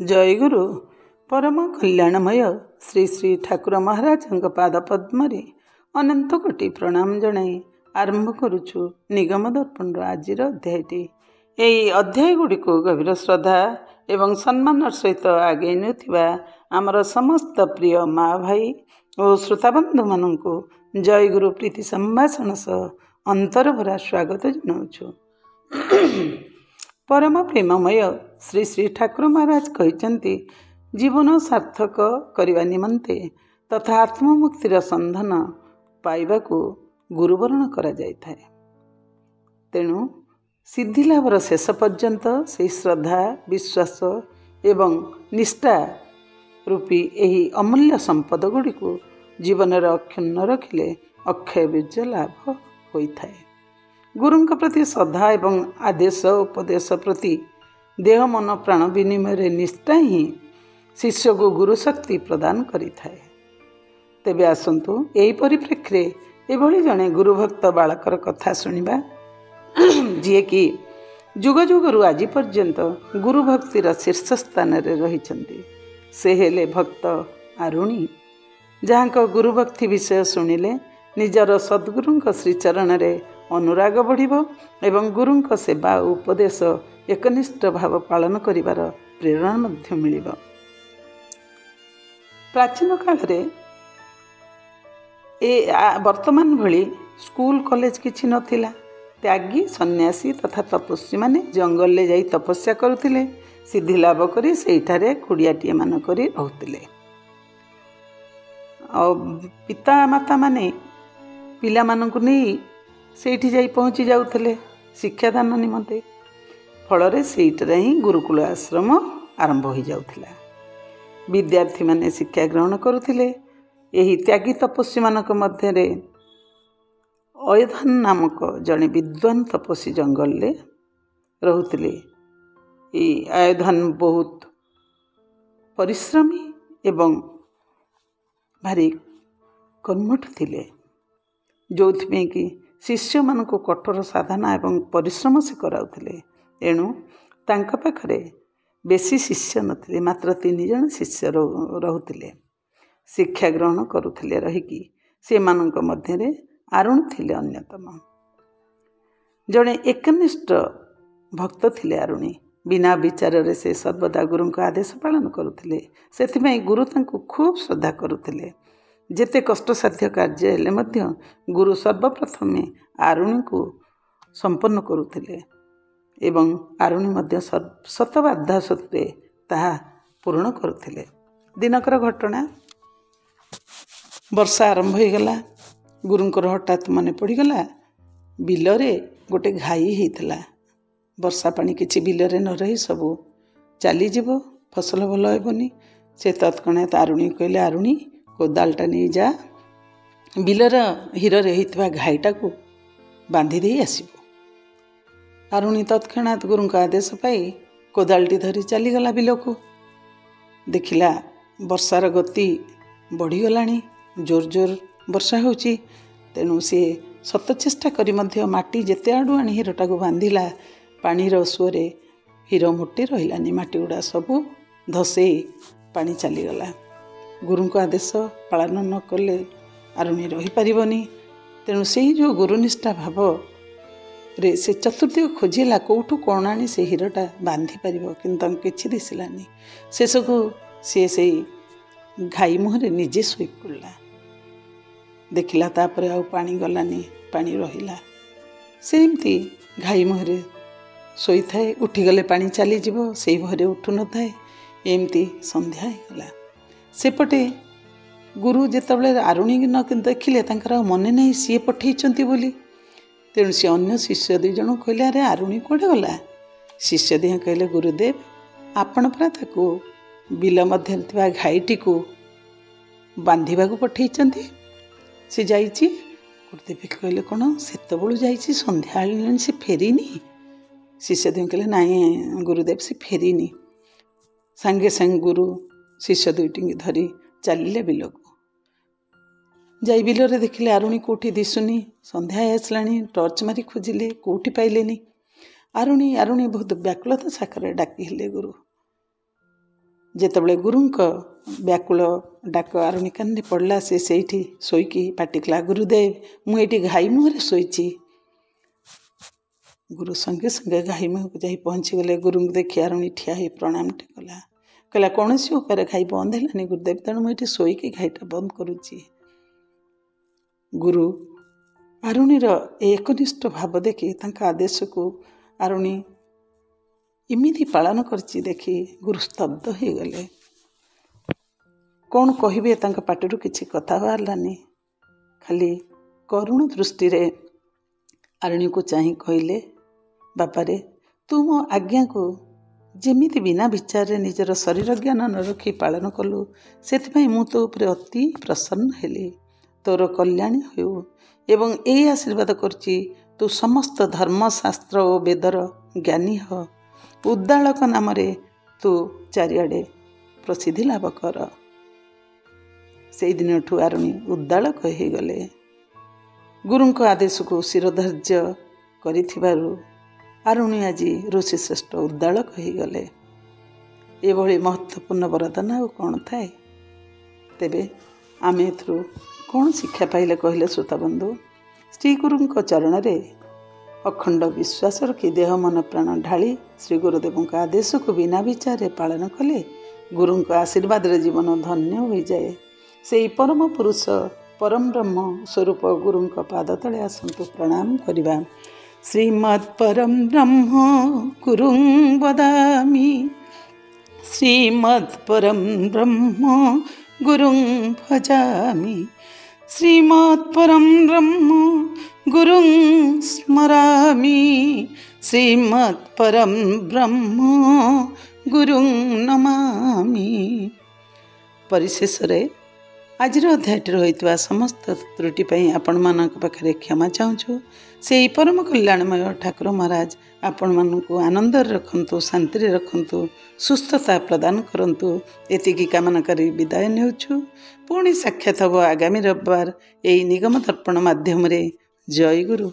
जयगुरु परम कल्याणमय श्री श्री ठाकुर महाराज पाद पद्म अनंत कोटि प्रणाम जनाई आरंभ करुछु निगम दर्पण आज अध्यायटी। यही अध्याय गुड़ी को गभीर श्रद्धा एवं सम्मान सहित आगे नेउथिबा आमर समस्त प्रिय माँ भाई और श्रोताबंधु मानू जयगुरु प्रीति संभाषण सह अंतरभरा स्वागत जनाऊछु। परम प्रेममय श्री श्री ठाकुर महाराज कहते जीवन सार्थक करने निमंते तथा आत्ममुक्तिर संधान पाइबाकू गुरुवरण करा जायथाए। तेणु सिद्धिलाभर शेष पर्यंत से श्रद्धा विश्वास एवं निष्ठा रूपी यही अमूल्य संपद गुड़ी को जीवन में अक्षुण्ण रखिले अक्षय बीज लाभ होता है। गुरुंक प्रति श्रद्धा एवं आदेश उपदेश प्रति देह मन प्राण विनिमय निष्ठा ही शिष्य को गुरु शक्ति प्रदान करि थाए। तेबे आसंतु एही परिप्रेक्षी एभली जड़े गुरुभक्त बालकर कथा शुणा जी कि जुग जुगरु आज पर्यंत गुरु भक्तिर शीर्ष स्थान रही से हेले भक्त आरुणी जहाँ गुरु भक्ति विषय शुणिले निजर सद्गुरुंक श्रीचरण रे अनुराग बढ़िबो एवं गुरुंक सेवा उपदेश एकनिष्ठ भाव पालन करिवार प्रेरणा मध्य मिलिबो। प्राचीन काल रे वर्तमान भली स्कूल कॉलेज किछि नथिला। त्यागी सन्यासी तथा तपस्वी माने जंगल ले जाई तपस्या करुथिले, सिद्धि लाभ करी सेठारे कुड़ियाटिए मान करी रहउथिले। पिता माता माने पिला मानकु नहीं सेठी जाई पहुँची जाउथले शिक्षादान निमंते। फल सेठरे ही गुरुकुल आश्रम आरंभ हो जाउथिला। विद्यार्थी माने शिक्षा ग्रहण करुथिले। यही त्यागी तपस्वी मानक मध्य अयोधन नामक जड़े विद्वान तपस्वी जंगल ले रहुथिले। अयोधन बहुत परिश्रमी एवं भारी कर्मठ थिले, जो कि शिष्य मान को कठोर साधना एवं परिश्रम से कराउथिले। एणु तांका पाखरे बेसी शिष्य नथिले, मात्र 3 जन शिष्य रहुथिले। शिक्षा ग्रहण करुथिले रहिकी से मानक मध्यरे आरुण थिले अन्यतम। जड़े एकनिष्ठ भक्त थिले आरुणी। बिना विचार रे से सर्वदा गुरु का आदेश पालन करुथिले। सेथिमें गुरु तांको खूब श्रद्धा करुथिले। जेते कष्टसाध्य कार्य हेले मध्य गुरु सर्वप्रथमे आरुणी को संपन्न करुथिले एवं आरुणी मध्य शत बाधा सत्वे ताहा पूर्ण करुथिले। दिनकर घटना वर्षा आरंभ हो गला। गुरुंकर हठात मन पड़गला बिलरे गोटे घाई होता। वर्षा पानी किछि बिलरे न रही सबू चली जीवो, फसल भल हेबनी। से तत्क्षणात आरुणी कहले, आरुणी कोदालटा नहीं जा, बिलर हिरे होता घाईटा को बांधी दे आसबो। आरुणी तत्क्षणात गुरु का आदेश पाई कोदालटी धरी चलीगला बिल को। देखिला वर्षार गति बढ़ीगलाणी, जोर जोर वर्षा होची। तेणु सी सत चेष्टा करी मध्य माटी जेते आड़ू आनी हिरटा को बांधिला। पानीर सुअरे हिर मोटी रहिलानी, माटी गुड़ा सबू धसई पानी चलीगला। गुरु को आदेश पालन न कले आरुणी रही पारिबनी। तेणु से जो गुरुनिष्ठा भाव रे से चतुर्दिग खोजिला कौटू कौन आनी से हिरटा बांधि पारिबो, किंतु किछि दिसिलानी। शेषकू सी से घाई मुहरे निजे शोई पड़ला। देखिला तापरे आउ पानी गलानी, पानी रहिला। सेमती घाई मुहरे शोई थाए, उठीगले पानी चली जीवो, सेई भरे उठु न थाए। एमती संध्या गला। सेपटे गुरु जेतबले आरुणी न देखिले तांकर मने नहीं सी पठेइचंती बोली। तेणु सी अन्य शिष्य 2 जन कहले, अरे आरुणी कोड़े गला? शिष्य 2 कहले, गुरुदेव आपण परा ताकू बिल मध्य थिबा घाईटी को बांधिबा को पठेइचंती, से जाइची। गुरुदेव कहले, कौन सेतबेलू जाइची, संध्या आलिलानी, से फेरीनी? शिष्य 2 कहले, नाई गुरुदेव से फेरीनी। सांगे सांगे गुरु शिष्य 2टी धरी चलिले बिल को। जाई बिलरे देखिले आरुणी कोठी दिसुनी। संध्या आसलानी, टर्च मारी खोजिले, कोठी पाइलेनी। आरुणी आरुणी बहुत व्याकुलता साकर डाकिले गुरु। ଯେତେବେଳେ ଗୁରୁଙ୍କ ବ୍ୟାକୁଳ ଡାକ ଆରୁଣୀ କାନରେ ପଡ଼ିଲା, ସେ ସେଇଠି ଶୋଇକି ପାଟିକଲା, ଗୁରୁଦେବ ମୁଁ ଏଇଠି ଘାଇ ମୁହଁରେ ଶୋଇଛି। ଗୁରୁ ସଙ୍ଗେ ସଙ୍ଗେ ଘାଇ ମୁହଁକୁ ଯାଇ ପହଞ୍ଚିଗଲେ। ଗୁରୁଙ୍କୁ ଦେଖି ଆରୁଣୀ ଠିଆ ହୋଇ ପ୍ରଣାମଟେ କଲା। କହିଲା, କୌଣସି ଉପାୟରେ ଘାଇ ବନ୍ଦ ହେଲାନି ଗୁରୁଦେବ, ତେଣୁ ମୁଁ ଏଠି ଶୋଇକି ଘାଇଟା ବନ୍ଦ କରୁଛି। ଗୁରୁ ଆରୁଣୀର ଏ ଏକନିଷ୍ଠ ଭାବ ଦେଖି ତାଙ୍କ ଆଦେଶକୁ ଆରୁଣୀ ଏମିତି ପାଳନ କରିଛି ଦେଖି ଗୁରୁ ସ୍ତବ୍ଧ ହୋଇଗଲେ। କ'ଣ କହିବେ, ତାଙ୍କ ପାଟିରୁ କିଛି କଥା ବାହାରିଲାନି। ଖାଲି କରୁଣ ଦୃଷ୍ଟିରେ ଆରୁଣୀକୁ ଚାହିଁ କହିଲେ, ବାପାରେ ତୁ ମୋ ଆଜ୍ଞାକୁ ଯେମିତି ବିନା ବିଚାରରେ ନିଜର ଶରୀର ଜ୍ଞାନ ନ ରଖି ପାଳନ କଲୁ, ସେଥିପାଇଁ ମୁଁ ତୋ ଉପରେ ଅତି ପ୍ରସନ୍ନ ହେଲି। ତୋର କଲ୍ୟାଣୀ ହେଉ ଏବଂ ଏହି ଆଶୀର୍ବାଦ କରୁଛି, ତୁ ସମସ୍ତ ଧର୍ମଶାସ୍ତ୍ର ଓ ବେଦର ଜ୍ଞାନୀ ହ। ଉଦ୍ଦାଳକ ନାମରେ ତୁ ଚାରିଆଡ଼େ ପ୍ରସିଦ୍ଧି ଲାଭ କର। ସେଇଦିନଠୁ ଆରୁଣୀ ଉଦ୍ଦାଳକ ହୋଇଗଲେ। ଗୁରୁଙ୍କ ଆଦେଶକୁ ଶିରୋଧାର୍ଯ୍ୟ କରିଥିବାରୁ ଆରୁଣୀ ଆଜି ଋଷିଶ୍ରେଷ୍ଠ ଉଦ୍ଦାଳକ ହୋଇଗଲେ। ଏଭଳି ମହତ୍ତ୍ୱପୂର୍ଣ୍ଣ ବରଦାନ ଆଉ କ'ଣ ଥାଏ? ତେବେ ଆମେ ଏଥିରୁ କ'ଣ ଶିକ୍ଷା ପାଇଲେ କହିଲେ ଶ୍ରୋତାବନ୍ଧୁ? ଶ୍ରୀଗୁରୁଙ୍କ ଚରଣରେ ଅଖଣ୍ଡ ବିଶ୍ୱାସ ରଖି ଦେହ ମନ ପ୍ରାଣ ଢାଳି ଶ୍ରୀ ଗୁରୁଦେବଙ୍କ ଆଦେଶକୁ ବିନା ବିଚାରରେ ପାଳନ କଲେ ଗୁରୁଙ୍କ ଆଶୀର୍ବାଦରେ ଜୀବନ ଧନ୍ୟ ହୋଇଯାଏ। ସେହି ପରମ ପୁରୁଷ ପରମ ବ୍ରହ୍ମ ସ୍ୱରୂପ ଗୁରୁଙ୍କ ପାଦ ତଳେ ଆସନ୍ତୁ ପ୍ରଣାମ କରିବା। ଶ୍ରୀମତ୍ ପରମ ବ୍ରହ୍ମ ଗୁରୁଂ ବଦାମି, ଶ୍ରୀମତ୍ ପରମ ବ୍ରହ୍ମ ଗୁରୁଂ ଭଜାମି, ଶ୍ରୀମତ୍ ପରମ ବ୍ରହ୍ମ ଗୁରୁଂ ସ୍ମରାମି, ଶ୍ରୀମତ୍ ପରମ ବ୍ରହ୍ମ ଗୁରୁଂ ନମାମି। ପରିଶେଷରେ ଆଜିର ଅଧ୍ୟାୟଟି ରହିଥିବା ସମସ୍ତ ତ୍ରୁଟି ପାଇଁ ଆପଣମାନଙ୍କ ପାଖରେ କ୍ଷମା ଚାହୁଁଛୁ। ସେହି ପରମ କଲ୍ୟାଣମୟ ଠାକୁର ମହାରାଜ ଆପଣମାନଙ୍କୁ ଆନନ୍ଦରେ ରଖନ୍ତୁ, ଶାନ୍ତିରେ ରଖନ୍ତୁ, ସୁସ୍ଥତା ପ୍ରଦାନ କରନ୍ତୁ। ଏତିକି କାମନା କରି ବିଦାୟ ନେଉଛୁ। ପୁଣି ସାକ୍ଷାତ ହେବ ଆଗାମୀ ରବିବାର ଏହି ନିଗମ ଦର୍ପଣ ମାଧ୍ୟମରେ। ଜୟ ଗୁରୁ।